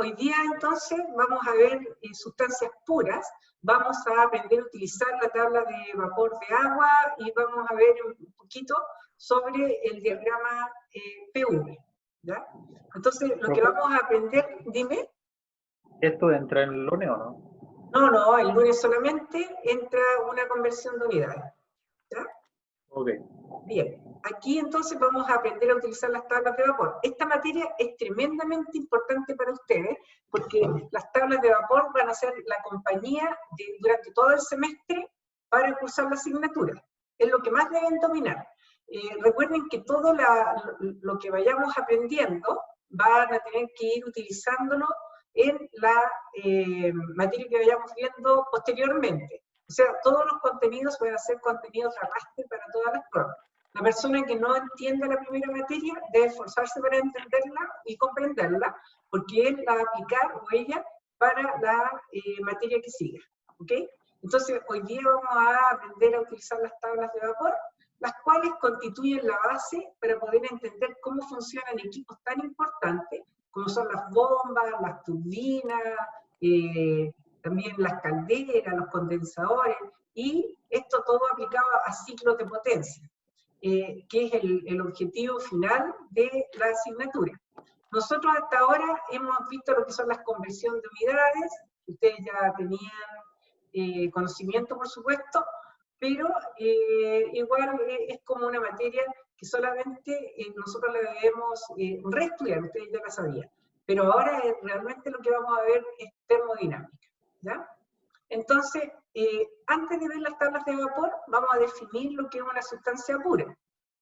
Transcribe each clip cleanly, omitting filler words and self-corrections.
Hoy día entonces vamos a ver sustancias puras, vamos a aprender a utilizar la tabla de vapor de agua y vamos a ver un poquito sobre el diagrama PV, ¿ya? Entonces, lo que vamos a aprender, dime. ¿Esto entra en el lunes o no? No, el lunes solamente entra una conversión de unidades, ¿ya? Ok. Bien, aquí entonces vamos a aprender a utilizar las tablas de vapor. Esta materia es tremendamente importante para ustedes porque las tablas de vapor van a ser la compañía durante todo el semestre para cursar la asignatura. Es lo que más deben dominar. Recuerden que todo lo que vayamos aprendiendo van a tener que ir utilizándolo en la materia que vayamos viendo posteriormente. O sea, todos los contenidos van a ser contenidos arrastre para todas las pruebas. La persona que no entienda la primera materia debe esforzarse para entenderla y comprenderla, porque él la va a aplicar, o ella, para la materia que siga. ¿Ok? Entonces, hoy día vamos a aprender a utilizar las tablas de vapor, las cuales constituyen la base para poder entender cómo funcionan equipos tan importantes como son las bombas, las turbinas, también las calderas, los condensadores, y esto todo aplicado a ciclos de potencia, que es el objetivo final de la asignatura. Nosotros hasta ahora hemos visto lo que son las conversiones de unidades, ustedes ya tenían conocimiento, por supuesto, pero igual es como una materia que solamente nosotros la debemos reestudiar, ustedes ya la sabían. Pero ahora realmente lo que vamos a ver es termodinámica, ¿ya? Entonces, antes de ver las tablas de vapor, vamos a definir lo que es una sustancia pura.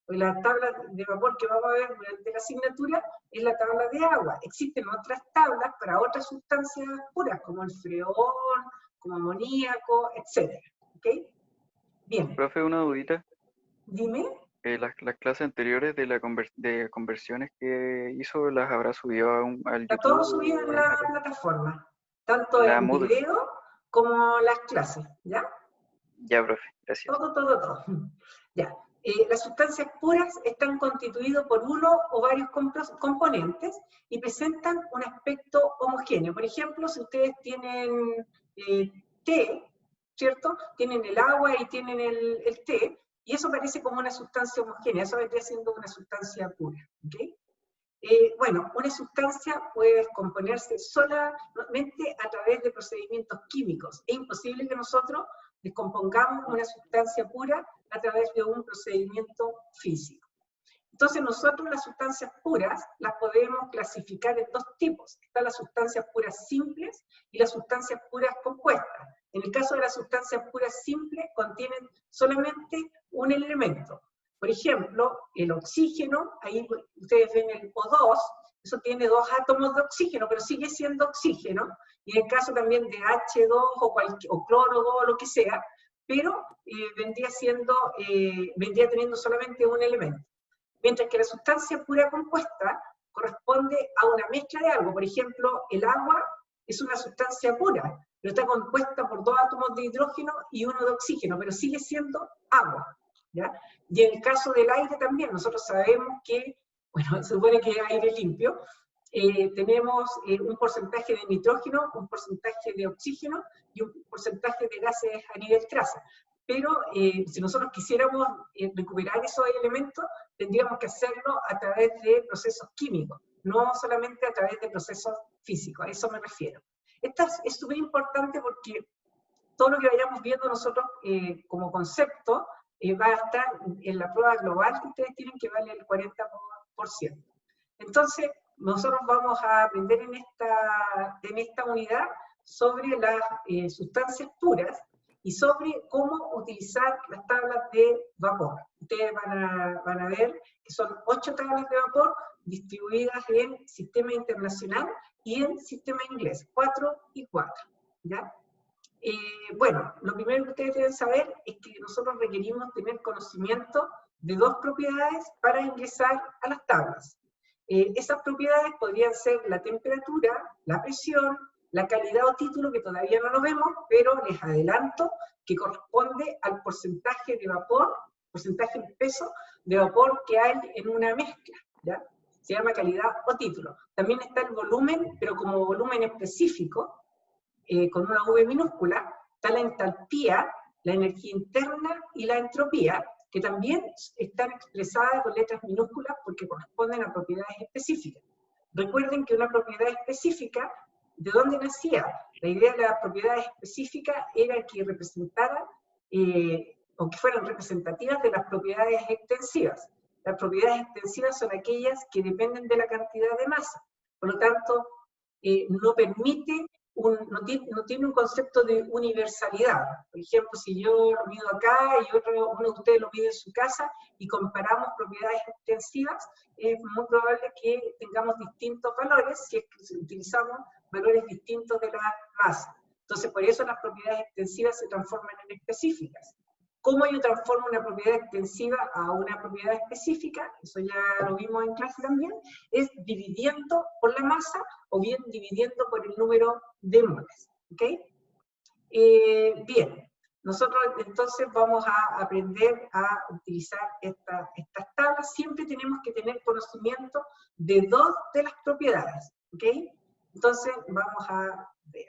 Pues la tabla de vapor que vamos a ver durante la asignatura es la tabla de agua. Existen otras tablas para otras sustancias puras, como el freón, como amoníaco, etc. ¿Ok? Bien. Profe, una dudita. Dime. Las clases anteriores de de conversiones que hizo, ¿las habrá subido al Está YouTube? todo subido en la plataforma, tanto en Moodle. video como las clases, ¿ya? Ya, profe, gracias. Todo. Ya. Las sustancias puras están constituidas por uno o varios componentes y presentan un aspecto homogéneo. Por ejemplo, si ustedes tienen té, ¿cierto? Tienen el agua y tienen el té, y eso parece como una sustancia homogénea, eso vendría siendo una sustancia pura, ¿ok? Bueno, una sustancia puede descomponerse solamente a través de procedimientos químicos. Es imposible que nosotros descompongamos una sustancia pura a través de un procedimiento físico. Entonces nosotros las sustancias puras las podemos clasificar en dos tipos. Están las sustancias puras simples y las sustancias puras compuestas. En el caso de las sustancias puras simples contienen solamente un elemento. Por ejemplo, el oxígeno, ahí ustedes ven el O2, eso tiene dos átomos de oxígeno, pero sigue siendo oxígeno, y en el caso también de H2 o cloro 2 o lo que sea, pero vendría teniendo solamente un elemento. Mientras que la sustancia pura compuesta corresponde a una mezcla de algo. Por ejemplo, el agua es una sustancia pura, pero está compuesta por dos átomos de hidrógeno y uno de oxígeno, pero sigue siendo agua, ¿ya? Y en el caso del aire también, nosotros sabemos que, bueno, se supone que es aire limpio, tenemos un porcentaje de nitrógeno, un porcentaje de oxígeno y un porcentaje de gases a nivel traza. Pero si nosotros quisiéramos recuperar esos elementos, tendríamos que hacerlo a través de procesos químicos, no solamente a través de procesos físicos, a eso me refiero. Esto es súper importante porque todo lo que vayamos viendo nosotros como concepto va a estar en la prueba global que ustedes tienen, que vale el 40%. Entonces, nosotros vamos a aprender en esta unidad sobre las sustancias puras y sobre cómo utilizar las tablas de vapor. Ustedes van a ver que son 8 tablas de vapor distribuidas en sistema internacional y en sistema inglés, 4 y 4, ¿ya? Bueno, lo primero que ustedes deben saber es que nosotros requerimos tener conocimiento de dos propiedades para ingresar a las tablas. Esas propiedades podrían ser la temperatura, la presión, la calidad o título, que todavía no lo vemos, pero les adelanto que corresponde al porcentaje de vapor, porcentaje en peso de vapor que hay en una mezcla, ¿ya? se llama calidad o título. También está el volumen, pero como volumen específico, con una V minúscula, está la entalpía, la energía interna y la entropía, que también están expresadas con letras minúsculas porque corresponden a propiedades específicas. Recuerden que una propiedad específica, ¿de dónde nacía? La idea de las propiedades específicas era que representaran, o que fueran representativas de las propiedades extensivas. Las propiedades extensivas son aquellas que dependen de la cantidad de masa. Por lo tanto, no permite, no tiene un concepto de universalidad. Por ejemplo, si yo lo mido acá y uno de ustedes lo mide en su casa y comparamos propiedades extensivas, es muy probable que tengamos distintos valores si es que utilizamos valores distintos de la masa. Entonces, por eso las propiedades extensivas se transforman en específicas. ¿Cómo yo transformo una propiedad extensiva a una propiedad específica? Eso ya lo vimos en clase también. Es dividiendo por la masa o bien dividiendo por el número de moles. ¿Ok? Bien, nosotros entonces vamos a aprender a utilizar estas tablas. Siempre tenemos que tener conocimiento de dos de las propiedades. ¿Ok? Entonces vamos a ver.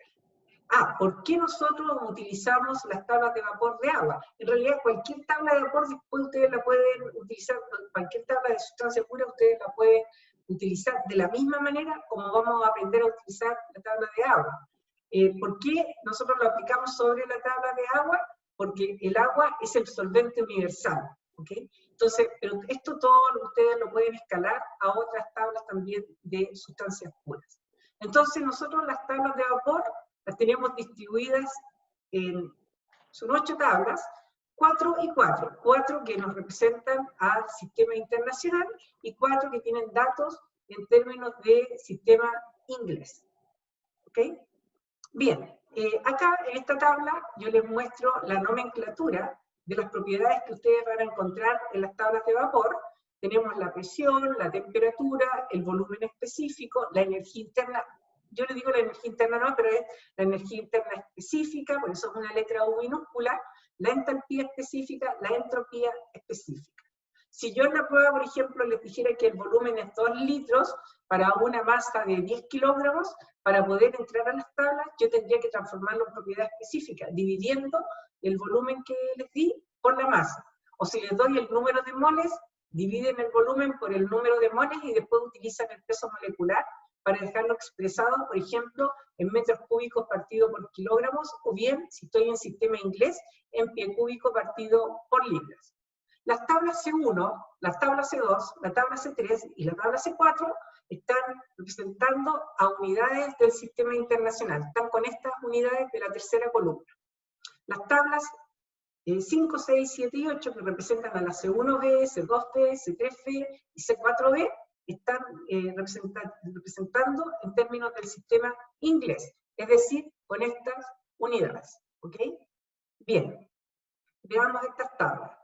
¿Por qué nosotros utilizamos las tablas de vapor de agua? En realidad, cualquier tabla de vapor después ustedes la pueden utilizar, cualquier tabla de sustancia pura ustedes la pueden utilizar de la misma manera como vamos a aprender a utilizar la tabla de agua. ¿Por qué nosotros lo aplicamos sobre la tabla de agua? Porque el agua es el solvente universal. ¿Ok? Entonces, pero esto todo ustedes lo pueden escalar a otras tablas también de sustancias puras. Entonces, nosotros las tablas de vapor las tenemos distribuidas son 8 tablas, 4 y 4. 4 que nos representan al sistema internacional y 4 que tienen datos en términos de sistema inglés. ¿Ok? Bien, acá en esta tabla yo les muestro la nomenclatura de las propiedades que ustedes van a encontrar en las tablas de vapor. Tenemos la presión, la temperatura, el volumen específico, la energía interna. Yo le digo la energía interna no, pero es la energía interna específica, por eso es una letra U minúscula, la entalpía específica, la entropía específica. Si yo en la prueba, por ejemplo, les dijera que el volumen es 2 litros para una masa de 10 kilogramos, para poder entrar a las tablas, yo tendría que transformarlo en propiedad específica, dividiendo el volumen que les di por la masa. O si les doy el número de moles, dividen el volumen por el número de moles y después utilizan el peso molecular para dejarlo expresado, por ejemplo, en metros cúbicos partido por kilogramos, o bien, si estoy en sistema inglés, en pie cúbico partido por libras. Las tablas C1, las tablas C2, la tabla C3 y la tabla C4 están representando a unidades del sistema internacional, están con estas unidades de la tercera columna. Las tablas 5, 6, 7 y 8, que representan a la C1B, C2B, C3B y C4B, están representando en términos del sistema inglés, es decir, con estas unidades. ¿Ok? Bien, veamos estas tablas.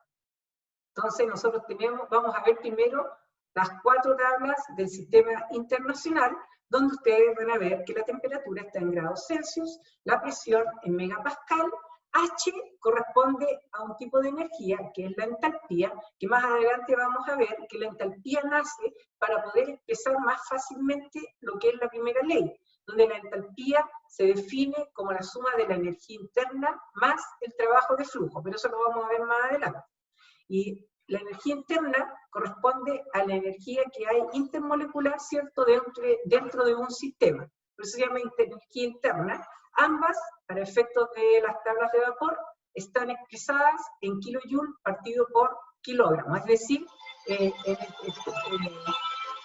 Entonces nosotros vamos a ver primero las 4 tablas del sistema internacional, donde ustedes van a ver que la temperatura está en grados Celsius, la presión en megapascal, H corresponde a un tipo de energía, que es la entalpía, que más adelante vamos a ver que la entalpía nace para poder expresar más fácilmente lo que es la primera ley, donde la entalpía se define como la suma de la energía interna más el trabajo de flujo, pero eso lo vamos a ver más adelante. Y la energía interna corresponde a la energía que hay intermolecular, ¿cierto?, dentro de un sistema. Por eso se llama energía interna. Ambas, para efectos de las tablas de vapor, están expresadas en kilojoule partido por kilogramo, es decir,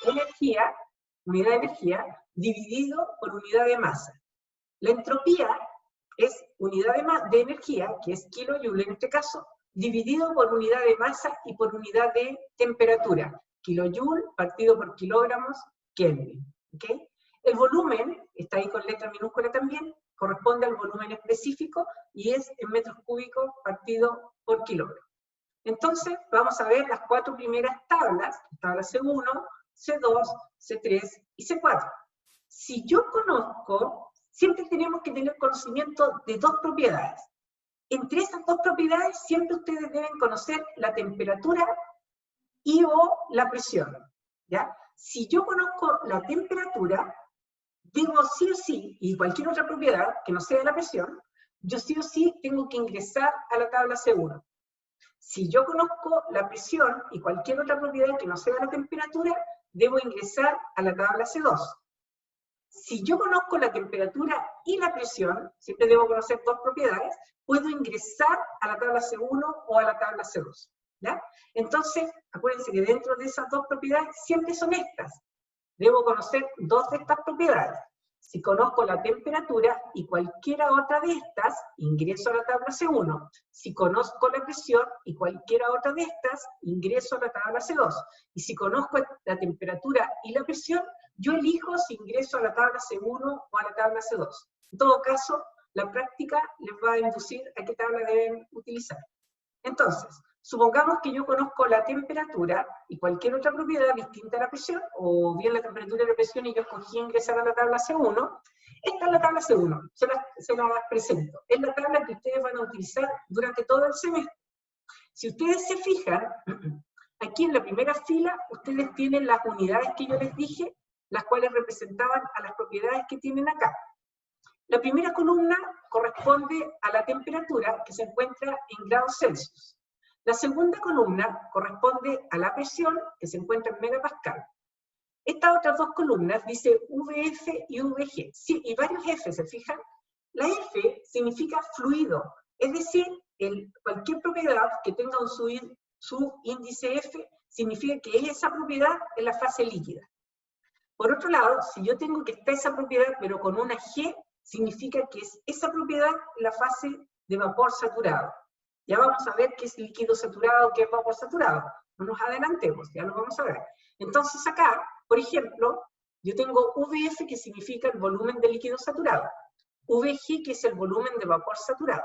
energía, unidad de energía, dividido por unidad de masa. La entropía es unidad de energía, que es kilojoule en este caso, dividido por unidad de masa y por unidad de temperatura. Kilojoule partido por kilogramos Kelvin. ¿Okay? El volumen, está ahí con letra minúscula también, corresponde al volumen específico y es en metros cúbicos partido por kilogramo. Entonces, vamos a ver las 4 primeras tablas, tabla C1, C2, C3 y C4. Si yo conozco, siempre tenemos que tener conocimiento de 2 propiedades. Entre esas 2 propiedades, siempre ustedes deben conocer la temperatura y o la presión, ¿ya? Si yo conozco la temperatura, debo sí o sí, y cualquier otra propiedad que no sea la presión, yo sí o sí tengo que ingresar a la tabla C1. Si yo conozco la presión y cualquier otra propiedad que no sea la temperatura, debo ingresar a la tabla C2. Si yo conozco la temperatura y la presión, siempre debo conocer dos propiedades, puedo ingresar a la tabla C1 o a la tabla C2. ¿Ya? Entonces, acuérdense que dentro de esas dos propiedades siempre son estas. Debo conocer dos de estas propiedades. Si conozco la temperatura y cualquiera otra de estas, ingreso a la tabla C1. Si conozco la presión y cualquiera otra de estas, ingreso a la tabla C2. Y si conozco la temperatura y la presión, yo elijo si ingreso a la tabla C1 o a la tabla C2. En todo caso, la práctica les va a inducir a qué tabla deben utilizar. Entonces, supongamos que yo conozco la temperatura y cualquier otra propiedad distinta a la presión, o bien la temperatura y la presión, y yo escogí ingresar a la tabla C1. Esta es la tabla C1, se la presento. Es la tabla que ustedes van a utilizar durante todo el semestre. Si ustedes se fijan, aquí en la primera fila, ustedes tienen las unidades que yo les dije, las cuales representaban a las propiedades que tienen acá. La primera columna corresponde a la temperatura, que se encuentra en grados Celsius. La segunda columna corresponde a la presión, que se encuentra en megapascal. Estas otras dos columnas dice VF y VG, sí, y varios F, ¿se fijan? La F significa fluido, es decir, cualquier propiedad que tenga su índice F significa que esa propiedad es la fase líquida. Por otro lado, si yo tengo que estar esa propiedad pero con una G, significa que es esa propiedad la fase de vapor saturado. Ya vamos a ver qué es líquido saturado, qué es vapor saturado. No nos adelantemos, ya lo vamos a ver. Entonces acá, por ejemplo, yo tengo VF, que significa el volumen de líquido saturado. VG, que es el volumen de vapor saturado.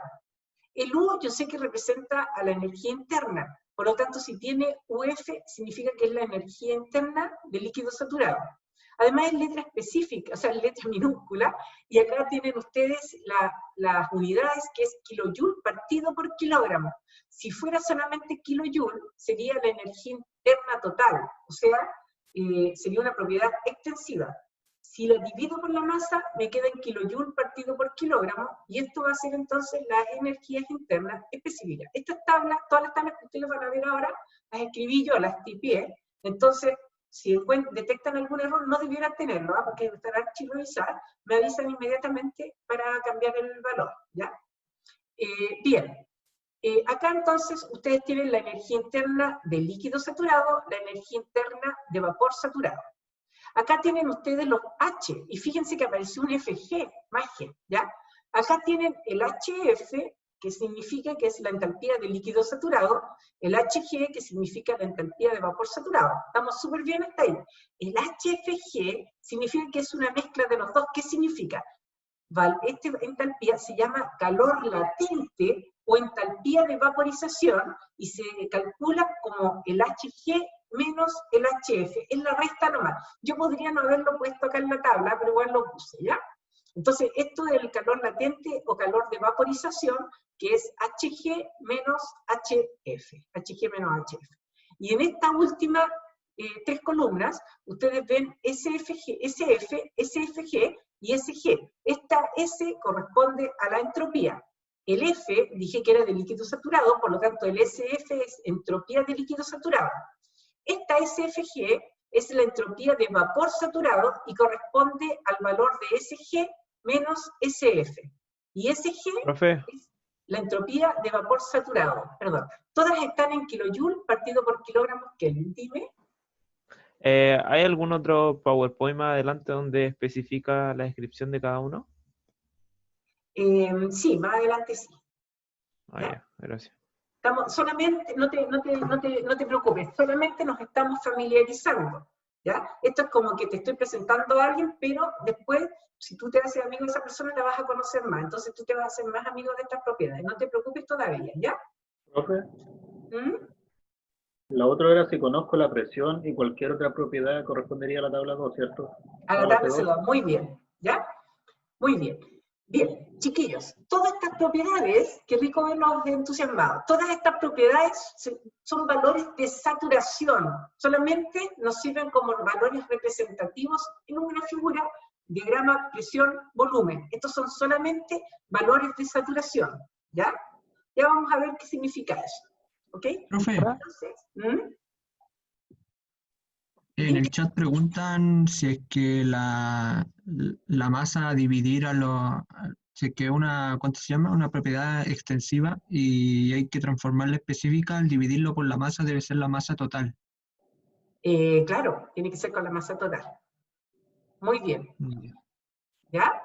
El U yo sé que representa a la energía interna. Por lo tanto, si tiene UF, significa que es la energía interna del líquido saturado. Además es letra específica, o sea, letra minúscula, y acá tienen ustedes las unidades, que es kilojoule partido por kilogramo. Si fuera solamente kilojoule, sería la energía interna total, o sea, sería una propiedad extensiva. Si la divido por la masa, me queda en kilojoule partido por kilogramo, y esto va a ser entonces las energías internas específicas. Estas tablas, todas las tablas que ustedes van a ver ahora, las escribí yo, las tipié. Entonces, si detectan algún error, no debieran tenerlo, porque estará archivadas, me avisan inmediatamente para cambiar el valor, ¿ya? Bien, acá entonces ustedes tienen la energía interna de líquido saturado, la energía interna de vapor saturado. Acá tienen ustedes los H, y fíjense que apareció un FG, más G, ¿ya? Acá tienen el HF, que significa que es la entalpía de líquido saturado, el HG, que significa la entalpía de vapor saturado. Estamos súper bien hasta ahí. El HFG significa que es una mezcla de los dos. ¿Qué significa? Esta entalpía se llama calor latente o entalpía de vaporización, y se calcula como el HG menos el HF. Es la resta nomás. Yo podría no haberlo puesto acá en la tabla, pero igual lo puse, ¿ya? Entonces, esto es el calor latente o calor de vaporización, que es HG menos HF. HG menos HF. Y en esta última tres columnas, ustedes ven SFG, SF, SFG y SG. Esta S corresponde a la entropía. El F, dije que era de líquido saturado, por lo tanto el SF es entropía de líquido saturado. Esta SFG es la entropía de vapor saturado y corresponde al valor de SG menos SF. Y SG es la entropía de vapor saturado. Perdón. Todas están en kilojoule partido por kilogramos Kelvin. Dime. ¿Hay algún otro PowerPoint más adelante donde especifica la descripción de cada uno? Sí, más adelante sí. Ya, gracias. Solamente, no te preocupes, solamente nos estamos familiarizando, ¿ya? Esto es como que te estoy presentando a alguien, pero después, si tú te haces amigo de esa persona, la vas a conocer más, entonces tú te vas a hacer más amigo de estas propiedades, no te preocupes todavía, ¿ya? ¿Profe? Lo otro era si conozco la presión y cualquier otra propiedad correspondería a la tabla 2, ¿cierto? A la tabla 2, muy bien, ¿ya? Muy bien. Bien, chiquillos, todas estas propiedades, qué rico verlos entusiasmados, todas estas propiedades son valores de saturación, solamente nos sirven como valores representativos en una figura, diagrama, presión, volumen. Estos son solamente valores de saturación, ¿ya? Ya vamos a ver qué significa eso, ¿ok? Profe, Entonces, en el chat preguntan si es que la masa a dividir si es que ¿cuánto se llama? Una propiedad extensiva y hay que transformarla específica, al dividirlo por la masa debe ser la masa total. claro, tiene que ser con la masa total. Muy bien. ¿Ya?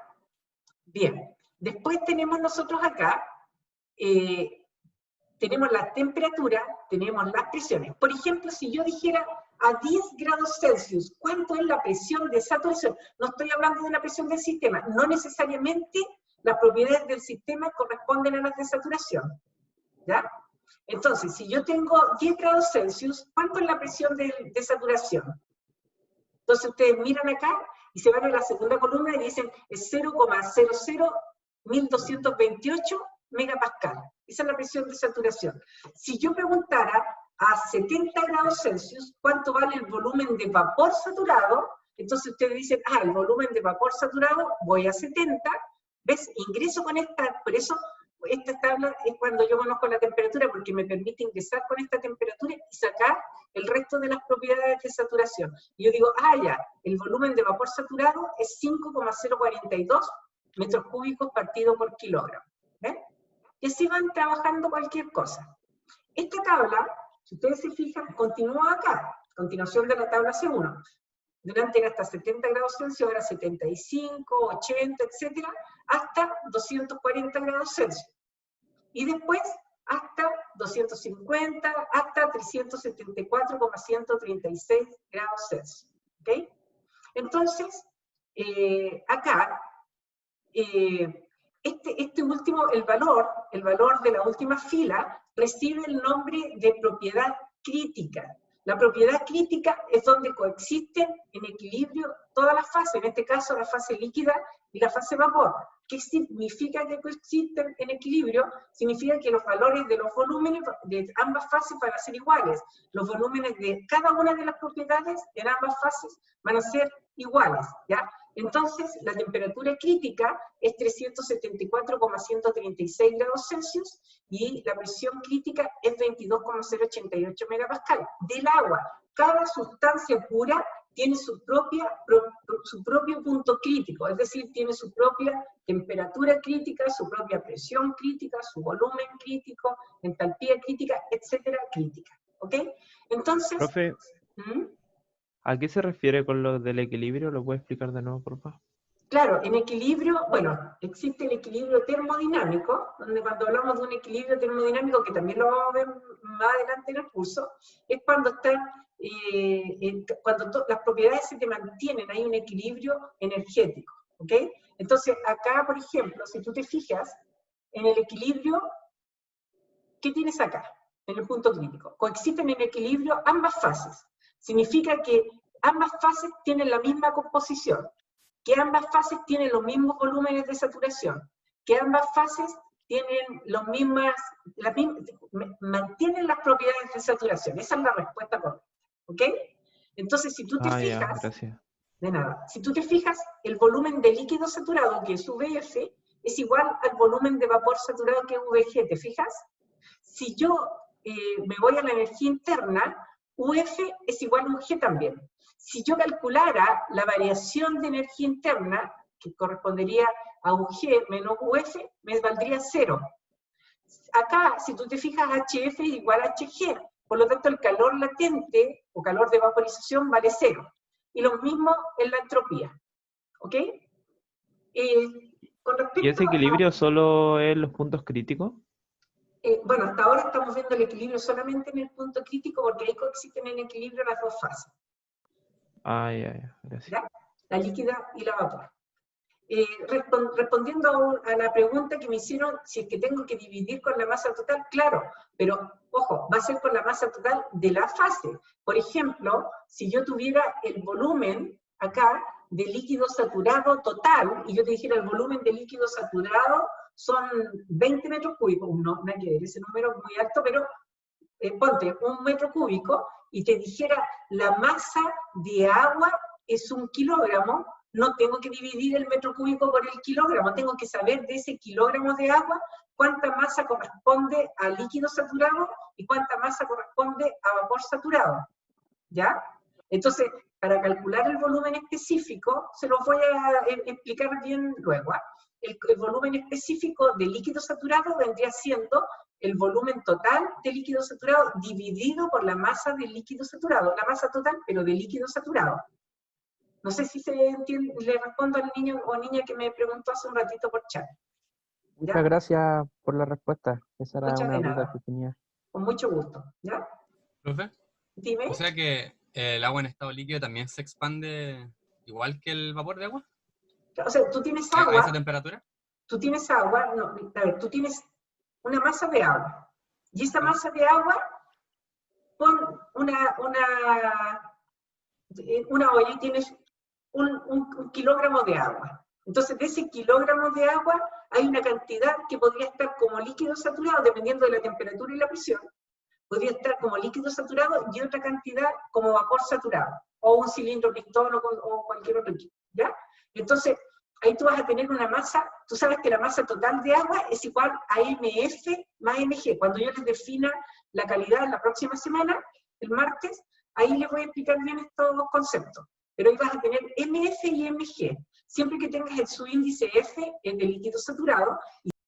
Bien. Después tenemos nosotros acá, tenemos la temperatura, tenemos las presiones. Por ejemplo, si yo dijera a 10 grados Celsius, ¿cuánto es la presión de saturación? No estoy hablando de la presión del sistema, no necesariamente las propiedades del sistema corresponden a las de saturación, ¿ya? Entonces, si yo tengo 10 grados Celsius, ¿cuánto es la presión de saturación? Entonces ustedes miran acá y se van a la segunda columna y dicen es 0,001228 megapascal. Esa es la presión de saturación. Si yo preguntara a 70 grados Celsius cuánto vale el volumen de vapor saturado, entonces ustedes dicen, el volumen de vapor saturado, voy a 70, ¿ves? Ingreso con esta, por eso esta tabla es cuando yo conozco la temperatura, porque me permite ingresar con esta temperatura y sacar el resto de las propiedades de saturación. Y yo digo, ya, el volumen de vapor saturado es 5,042 metros cúbicos partido por kilogramo. ¿Ven? Y así van trabajando cualquier cosa. Esta tabla, si ustedes se fijan, continúa acá, continuación de la tabla C1. Durante hasta 70 grados Celsius, ahora 75, 80, etcétera, hasta 240 grados Celsius. Y después hasta 250, hasta 374,136 grados Celsius. ¿Ok? Entonces, acá, este último, el valor de la última fila, recibe el nombre de propiedad crítica. La propiedad crítica es donde coexisten en equilibrio todas las fases, en este caso la fase líquida y la fase vapor. ¿Qué significa que coexisten en equilibrio? Significa que los valores de los volúmenes de ambas fases van a ser iguales. Los volúmenes de cada una de las propiedades en ambas fases van a ser iguales, ¿ya? Entonces, la temperatura crítica es 374,136 grados Celsius y la presión crítica es 22,088 megapascal. Del agua, cada sustancia pura tiene su propio punto crítico, es decir, tiene su propia temperatura crítica, su propia presión crítica, su volumen crítico, entalpía crítica, etcétera, crítica. ¿Ok? Entonces... Profe, ¿a qué se refiere con lo del equilibrio? ¿Lo puede explicar de nuevo, por favor? Claro, en equilibrio, bueno, existe el equilibrio termodinámico, donde cuando hablamos de un equilibrio termodinámico, que también lo vamos a ver más adelante en el curso, es cuando las propiedades se te mantienen, hay un equilibrio energético, ¿ok? Entonces, acá, por ejemplo, si tú te fijas, en el equilibrio, ¿qué tienes acá? En el punto crítico. Coexisten en equilibrio ambas fases. Significa que ambas fases tienen la misma composición, que ambas fases tienen los mismos volúmenes de saturación, que ambas fases tienen mantienen las propiedades de saturación. Esa es la respuesta correcta, ¿ok? Entonces, si tú te fijas, de nada, si tú te fijas, el volumen de líquido saturado, que es VF, es igual al volumen de vapor saturado, que es VG, ¿te fijas? Si yo me voy a la energía interna, UF es igual a un G también. Si yo calculara la variación de energía interna, que correspondería a un G menos UF, me valdría 0. Acá, si tú te fijas, HF es igual a HG, por lo tanto el calor latente, o calor de vaporización, vale 0. Y lo mismo en la entropía. ¿Ok? ¿Y ese equilibrio solo es los puntos críticos? Bueno, hasta ahora estamos viendo el equilibrio solamente en el punto crítico, porque ahí coexisten en equilibrio las dos fases. Gracias. ¿Ya? La líquida y la vapor. Respondiendo a la pregunta que me hicieron, si es que tengo que dividir con la masa total, claro, pero ojo, va a ser con la masa total de la fase. Por ejemplo, si yo tuviera el volumen acá de líquido saturado total, y yo te dijera el volumen de líquido saturado son 20 metros cúbicos, no, nada que ver, ese número es muy alto, pero ponte 1 metro cúbico, y te dijera la masa de agua es 1 kilogramo, no tengo que dividir el metro cúbico por el kilogramo, tengo que saber de ese kilogramo de agua cuánta masa corresponde a líquido saturado y cuánta masa corresponde a vapor saturado, ¿ya? Entonces, para calcular el volumen específico, se los voy a explicar bien luego, ¿eh? El volumen específico de líquido saturado vendría siendo el volumen total de líquido saturado dividido por la masa del líquido saturado, la masa total, pero de líquido saturado. No sé si se entiende, le respondo al niño o niña que me preguntó hace un ratito por chat. ¿Ya? Muchas gracias por la respuesta. Esa era Muchas una de duda nada. que tenía. Con mucho gusto, ¿ya? ¿Profe? Dime. O sea que el agua en estado líquido también se expande igual que el vapor de agua. O sea, tú tienes ¿A agua, esa temperatura? tú tienes agua, no, a ver, tú tienes una masa de agua, y esa masa de agua, pon una olla y tienes un kilogramo de agua. Entonces, de ese kilogramo de agua, hay una cantidad que podría estar como líquido saturado, dependiendo de la temperatura y la presión, podría estar como líquido saturado y otra cantidad como vapor saturado, o un cilindro pistón o cualquier otro equipo, ¿ya? Entonces, ahí tú vas a tener una masa, tú sabes que la masa total de agua es igual a MF más MG. Cuando yo les defina la calidad la próxima semana, el martes, ahí les voy a explicar bien estos conceptos. Pero ahí vas a tener MF y MG. Siempre que tengas el subíndice F, es de líquido saturado, y